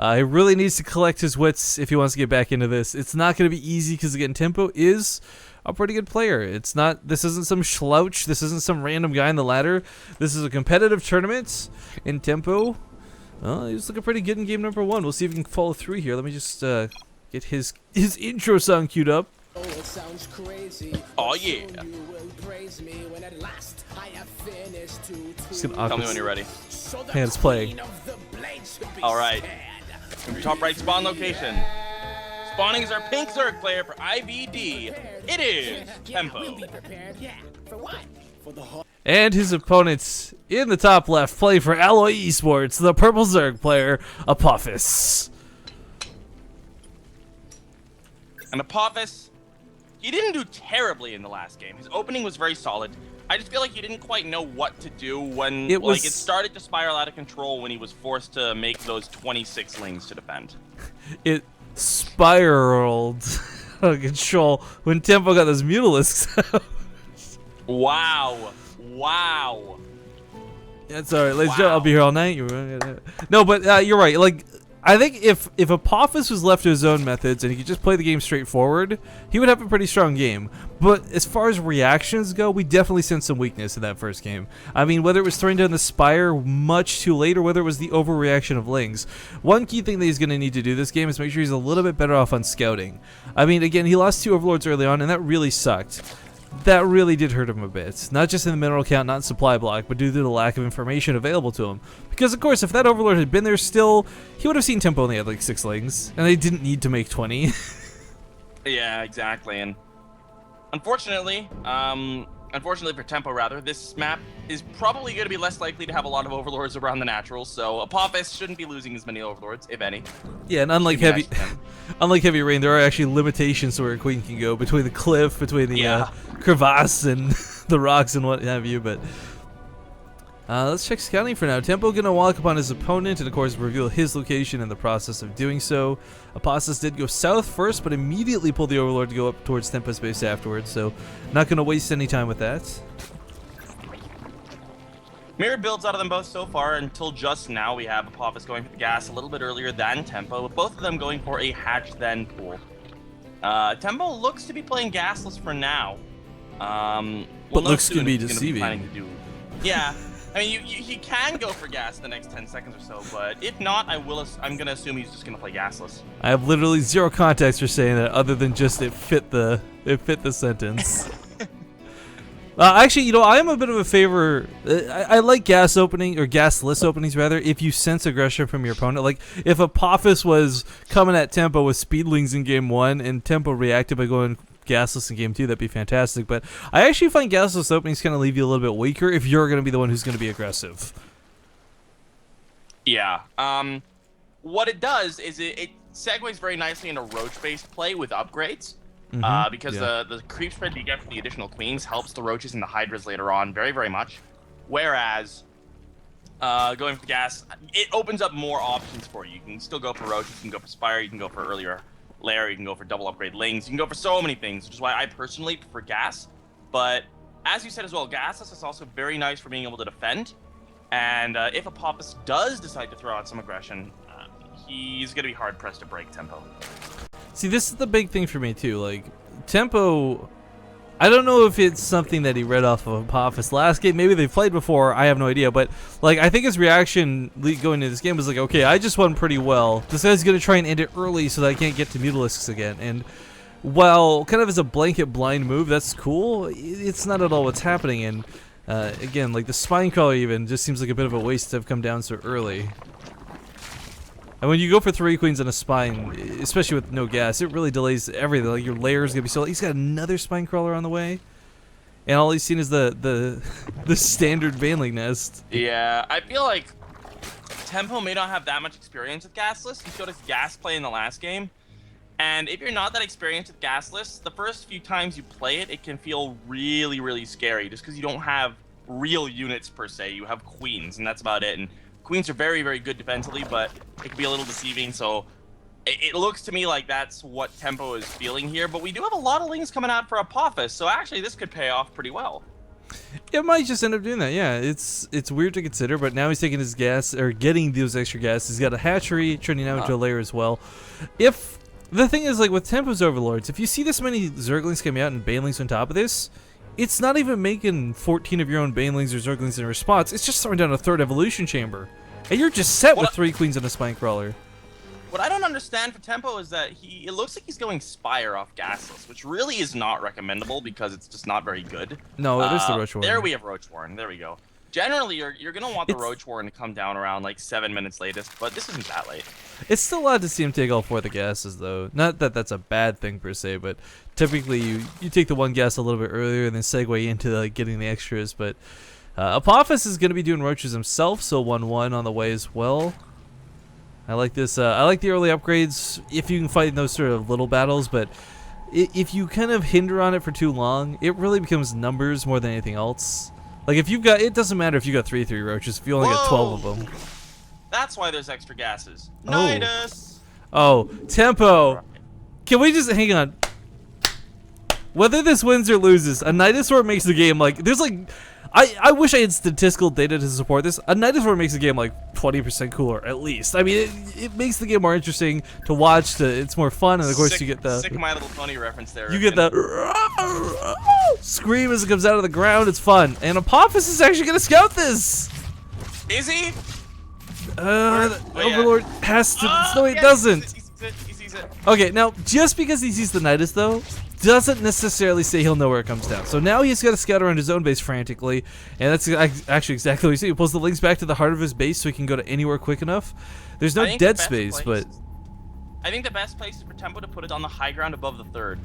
He really needs to collect his wits if he wants to get back into this. It's not going to be easy because, again, Tempo is a pretty good player. It's not. This isn't some slouch. This isn't some random guy in the ladder. This is a competitive tournament in Tempo. He's looking pretty good in game number 1. We'll see if he can follow through here. Let me just get his intro song queued up. Oh yeah. Just gonna Tell me when you're ready. Hey, it's playing. Alright. Top right spawn location. Spawning is our pink Zerg player for IVD. It is Tempo. And his opponents in the top left play for Alloy Esports, the purple Zerg player, Apophis. And Apophis, he didn't do terribly in the last game. His opening was very solid. I just feel like he didn't quite know what to do when it started to spiral out of control when he was forced to make those 26 lings to defend. It spiraled out of control when Tempo got those Mutalisks out. Wow. Wow. That's alright, ladies and gentlemen, I'll be here all night. No, but you're right. Like, I think if Apophis was left to his own methods and he could just play the game straightforward, he would have a pretty strong game. But as far as reactions go, we definitely sensed some weakness in that first game. I mean, whether it was throwing down the Spire much too late or whether it was the overreaction of Lings. One key thing that he's going to need to do this game is make sure he's a little bit better off on scouting. I mean, again, he lost 2 Overlords early on, and that really sucked. That really did hurt him a bit. Not just in the mineral count, not in supply block, but due to the lack of information available to him. Because, of course, if that Overlord had been there still, he would have seen Tempo only had like 6 lings, and they didn't need to make 20. Yeah, exactly. And unfortunately for Tempo rather, this map is probably going to be less likely to have a lot of Overlords around the naturals, so Apophis shouldn't be losing as many Overlords, if any. Yeah, and unlike Heavy Rain, there are actually limitations to where a Queen can go between the cliff, between the crevasse and the rocks and what have you, but let's check scouting for now. Tempo gonna walk upon his opponent and of course reveal his location in the process of doing so. Apophis did go south first, but immediately pulled the Overlord to go up towards Tempo's base afterwards, so not gonna waste any time with that. Mirror builds out of them both so far until just now. We have Apophis going for the gas a little bit earlier than Tempo, with both of them going for a hatch then pool. Tempo looks to be playing gasless for now. But looks to be deceiving. Yeah, I mean, he can go for gas the next 10 seconds or so, but if not, I'm gonna assume he's just gonna play gasless. I have literally zero context for saying that, other than just it fit the sentence. Actually, you know, I am a bit of a favor. I like gas opening, or gasless openings rather, if you sense aggression from your opponent. Like, if Apophis was coming at Tempo with speedlings in game 1 and Tempo reacted by going gasless in game 2, that'd be fantastic. But I actually find gasless openings kind of leave you a little bit weaker if you're going to be the one who's going to be aggressive. Yeah. What it does is it segues very nicely into roach-based play with upgrades. Because the creep spread you get from the additional queens helps the roaches and the hydras later on very, very much. Whereas going for gas, it opens up more options for you. You can still go for roaches, you can go for spire, you can go for earlier lair, you can go for double upgrade lings, you can go for so many things, which is why I personally prefer gas. But as you said as well, gasless is also very nice for being able to defend. And if Apophis does decide to throw out some aggression, he's going to be hard pressed to break Tempo. See, this is the big thing for me too. Like, Tempo, I don't know if it's something that he read off of Apophis last game. Maybe they've played before. I have no idea. But like, I think his reaction going into this game was like, okay, I just won pretty well. This guy's gonna try and end it early so that I can't get to Mutalisks again. And while kind of as a blanket blind move, that's cool. It's not at all what's happening. And again, like the spine crawler even just seems like a bit of a waste to have come down so early. And when you go for 3 queens on a spine, especially with no gas, it really delays everything. Like, your layer is gonna be so. He's got another spine crawler on the way, and all he's seen is the standard Vanling nest. Yeah, I feel like Tempo may not have that much experience with gasless. He showed his gas play in the last game, and if you're not that experienced with gasless, the first few times you play it, it can feel really, really scary, just because you don't have real units per se. You have queens, and that's about it. And queens are very, very good defensively, but it can be a little deceiving, so it looks to me like that's what Tempo is feeling here. But we do have a lot of lings coming out for Apophis, so actually this could pay off pretty well. It might just end up doing that. Yeah, it's weird to consider, but now he's taking his gas or getting those extra gas. He's got a hatchery turning out into a lair as well. If the thing is, like with Tempo's overlords, if you see this many Zerglings coming out and Banelings on top of this, it's not even making 14 of your own Banelings or Zerglings in response. It's just throwing down a third evolution chamber, and you're just set with 3 queens and a spine crawler. What I don't understand for Tempo is that it looks like he's going Spire off Gasless, which really is not recommendable because it's just not very good. No, it is the Roach Warren. There we have Roach Warren. There we go. Generally, you're going to want the Roach Warren to come down around like 7 minutes latest, but this isn't that late. It's still odd to see him take all 4 of the gases, though. Not that that's a bad thing per se, but typically you take the one gas a little bit earlier and then segue into like getting the extras. But Apophis is going to be doing roaches himself, so 1-1 on the way as well. I like this. I like the early upgrades if you can fight in those sort of little battles, but if you kind of hinder on it for too long, it really becomes numbers more than anything else. Like if you've got, it doesn't matter if you got 3/3 roaches if you only got 12 of them. That's why there's extra gases. Nidus. Oh, Tempo. Can we just hang on? Whether this wins or loses, a Nidus Roar makes the game like there's like. I wish I had statistical data to support this. A Nidus Roar makes the game like 20% cooler, at least. I mean, it makes the game more interesting to watch. It's more fun, and of course you get the sick My Little Pony reference there. You get the scream as it comes out of the ground. It's fun, and Apophis is actually gonna scout this. Is he? Overlord has to. No, he doesn't. He sees it. Okay, now just because he sees the Nidus though, doesn't necessarily say he'll know where it comes down. So now he's got to scout around his own base frantically, and that's actually exactly what you see. He pulls the links back to the heart of his base so he can go to anywhere quick enough. There's no dead space, but I think the best place is for Tempo to put it on the high ground above the 3rd.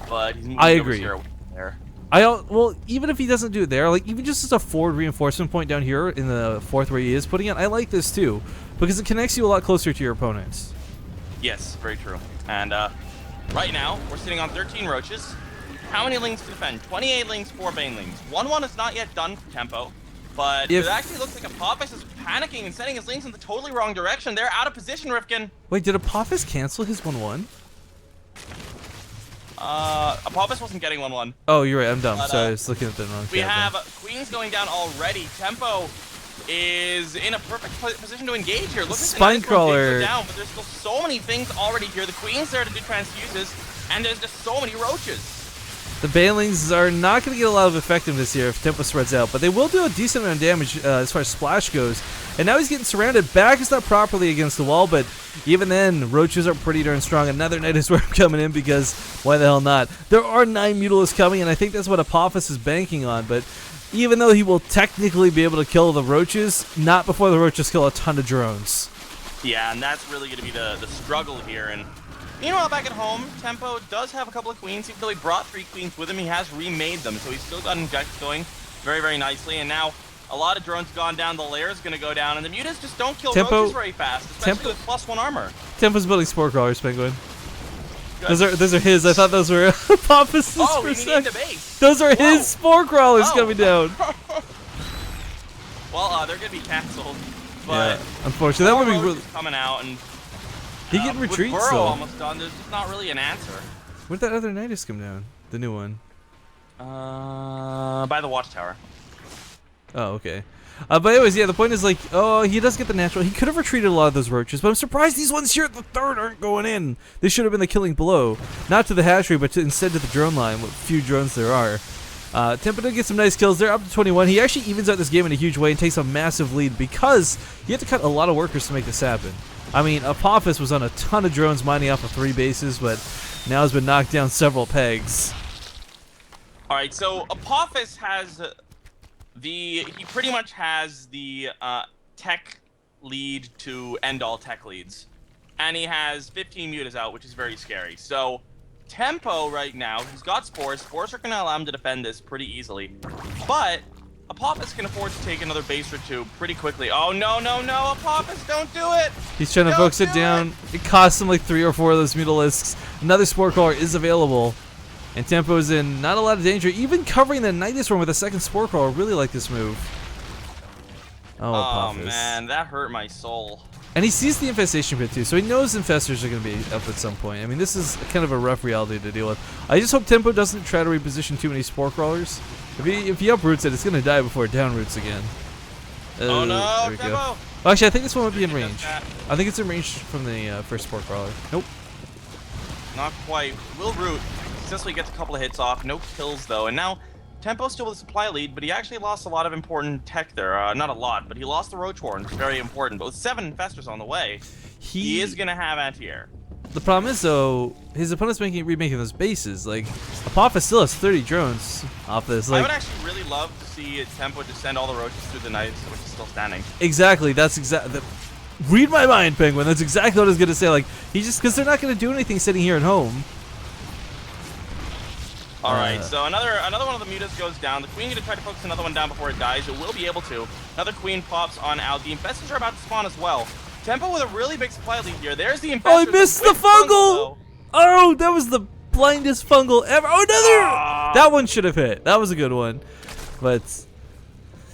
But he's moving I agree. Over there. Well, even if he doesn't do it there, like even just as a forward reinforcement point down here in the 4th where he is putting it, I like this too because it connects you a lot closer to your opponents. Yes, very true. And right now, we're sitting on 13 roaches. How many lings to defend? 28 lings, 4 banelings. 1-1 is not yet done for Tempo, but it actually looks like Apophis is panicking and sending his lings in the totally wrong direction. They're out of position, Rifkin. Wait, did Apophis cancel his 1-1? Apophis wasn't getting 1-1. Oh, you're right. I'm dumb. Sorry, I was looking at the wrong tab. We have queens going down already. Tempo is in a perfect position to engage here. Look at Spine Crawler down, but there's still so many things already here. The queen's there to do transfuses, and there's just so many roaches. The Banelings are not going to get a lot of effectiveness here if Tempo spreads out, but they will do a decent amount of damage as far as splash goes. And now he's getting surrounded. Back is not properly against the wall, but even then, roaches are pretty darn strong. Another Nidus Worm coming in because why the hell not? There are 9 Mutalisks coming, and I think that's what Apophis is banking on, but even though he will technically be able to kill the roaches, not before the roaches kill a ton of drones. Yeah, and that's really going to be the struggle here. And meanwhile, back at home, Tempo does have a couple of queens. Even though he brought 3 queens with him, he has remade them, so he's still got injects going very, very nicely. And now a lot of drones gone down. The lair is going to go down, and the mutas just don't kill roaches very fast, especially with +1 armor. Tempo's building Spore Crawlers, Penguin. Those are his. I thought those were Apophis' for a sec. Those are his Spore Crawlers coming down. Well, they're gonna be canceled. But yeah, unfortunately, that would be really coming out, and he can retreat. With Burrow still almost done. There's just not really an answer. Where'd that other Nidus come down? The new one. By the watchtower. Oh, okay. But anyways, yeah, the point is like, oh, he does get the natural. He could have retreated a lot of those roaches, but I'm surprised these ones here at the 3rd aren't going in. They should have been the killing blow. Not to the hatchery, but instead to the drone line, what few drones there are. Tempo did get some nice kills there, up to 21. He actually evens out this game in a huge way and takes a massive lead because you have to cut a lot of workers to make this happen. I mean, Apophis was on a ton of drones mining off of 3 bases, but now has been knocked down several pegs. Alright, so Apophis has... he pretty much has the tech lead to end all tech leads. And he has 15 mutas out, which is very scary. So, Tempo right now, he's got Spores. Spores are going to allow him to defend this pretty easily. But, Apophis can afford to take another base or 2 pretty quickly. Oh, no, no, no, Apophis, don't do it! He's trying to focus it down. It costs him like 3 or 4 of those Mutalisks. Another Spore Crawler is available. And Tempo's in not a lot of danger. Even covering the Nidus Worm with a 2nd Spore Crawler. Really like this move. Oh, Apophis. Man, that hurt my soul. And he sees the infestation pit too, so he knows infestors are going to be up at some point. I mean, this is kind of a rough reality to deal with. I just hope Tempo doesn't try to reposition too many Spore Crawlers. If he uproots it, it's gonna die before it downroots again. Oh no, there we go. Tempo! Well, actually, I think this one would be in Really range. does I think it's in range from the first sport crawler. Nope. Not quite. Will root. Successfully gets a couple of hits off. No kills though. And now Tempo still with a supply lead, but he actually lost a lot of important tech there. Not a lot, but he lost the Roach Warren, which is very important. But with 7 infestors on the way, he is gonna have anti-air. The problem is though, his opponent's remaking those bases. Like, Apophis still has 30 drones off this. Like, I would actually really love to see Tempo just send all the roaches through the knights, which is still standing. Exactly. That's exactly. Read my mind, Penguin. That's exactly what I was gonna say. Like, he just because they're not gonna do anything sitting here at home. All right, so another one of the mutas goes down. The queen gonna try to focus another one down before it dies. It will be able to. Another queen pops on Al. The infestors are about to spawn as well. Tempo with a really big supply lead here. There's the infestors. Oh, he missed the fungal. Oh, that was the blindest fungal ever. Oh, another. That one should have hit. That was a good one, but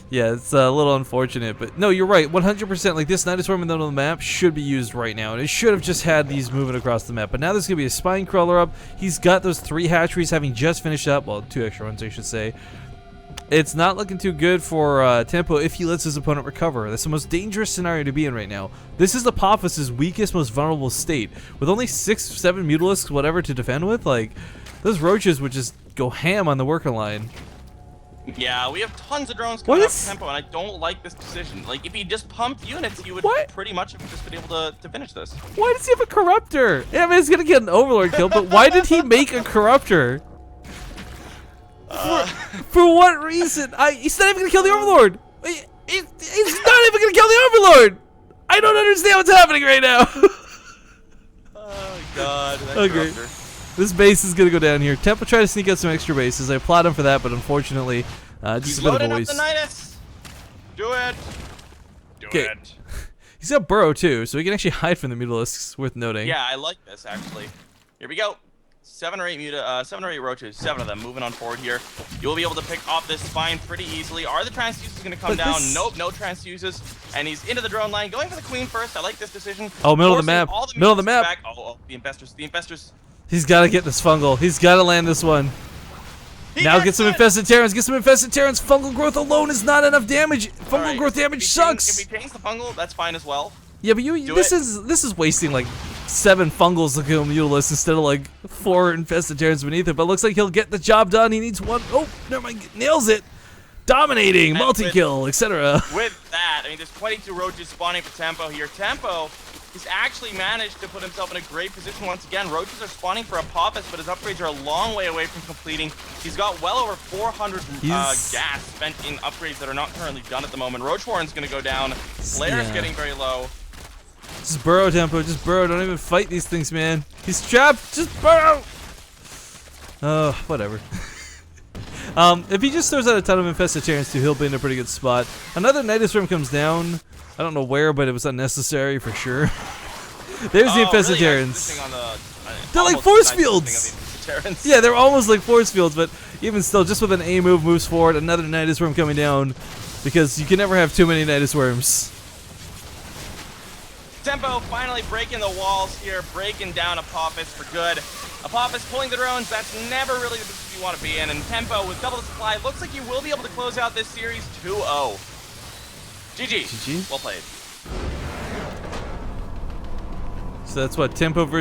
yeah, it's a little unfortunate. But no, you're right. 100%. Like, this Nidus Worm in the middle of the map should be used right now, and it should have just had these moving across the map. But now there's gonna be a spine crawler up. He's got those 3 hatcheries having just finished up. Well, 2 extra ones, I should say. It's not looking too good for Tempo if he lets his opponent recover. That's the most dangerous scenario to be in right now. This is Apophis' weakest, most vulnerable state. With only 6, 7 Mutalisks, whatever, to defend with, like, those roaches would just go ham on the worker line. Yeah, we have tons of drones coming up Tempo, and I don't like this decision. Like, if he just pumped units, he would pretty much have just been able to finish this. Why does he have a Corruptor? Yeah, I mean, he's gonna get an Overlord kill, but why did he make a Corruptor? For what reason? He's not even gonna kill the Overlord. He's not even gonna kill the Overlord. I don't understand what's happening right now. Oh god. Okay. This base is gonna go down here. Tempo tried to sneak out some extra bases. I applaud him for that, but unfortunately, just a bit of a waste. Up the Nidus. Do it. Do it. He's got Burrow too, so he can actually hide from the Mutalisks. Worth noting. Yeah, I like this actually. Here we go. 7 or 8 roaches, 7 of them moving on forward here. You will be able to pick off this spine pretty easily. Are the transfuses going to come down? Nope, no transfuses. And he's into the drone line, going for the queen first. I like this decision. Oh, middle of the map. Middle of the map. Oh, the infestors. The infestors. He's got to get this fungal. He's got to land this one. Now get some infested Terrans. Get some infested Terrans. Fungal growth alone is not enough damage. Fungal growth damage sucks. If he tames the fungal, that's fine as well. Yeah, but this is wasting like 7 fungals to kill Mutalisk instead of like 4 infested Terrans beneath it. But it looks like he'll get the job done. He needs 1. Oh, never mind. Nails it. Dominating, multi-kill, etc. With that, I mean, there's 22 roaches spawning for Tempo here. Tempo has actually managed to put himself in a great position once again. Roaches are spawning for Apophis, but his upgrades are a long way away from completing. He's got well over 400 gas spent in upgrades that are not currently done at the moment. Roach Warren's going to go down. Slayer is getting very low. Just burrow, Tempo. Just burrow. Don't even fight these things, man. He's trapped. Just burrow. Oh, whatever. If he just throws out a ton of infested Terrans too, he'll be in a pretty good spot. Another Nidus Worm comes down. I don't know where, but it was unnecessary for sure. There's the infested Terrans. They're like force fields. Yeah, they're almost like force fields, but even still, just with an A move, moves forward. Another Nidus Worm coming down, because you can never have too many Nidus Worms. Tempo finally breaking the walls here, breaking down Apophis for good. Apophis pulling the drones, that's never really the position you want to be in. And Tempo with double the supply, looks like you will be able to close out this series 2-0. GG. GG. Well played. So that's what, Tempo versus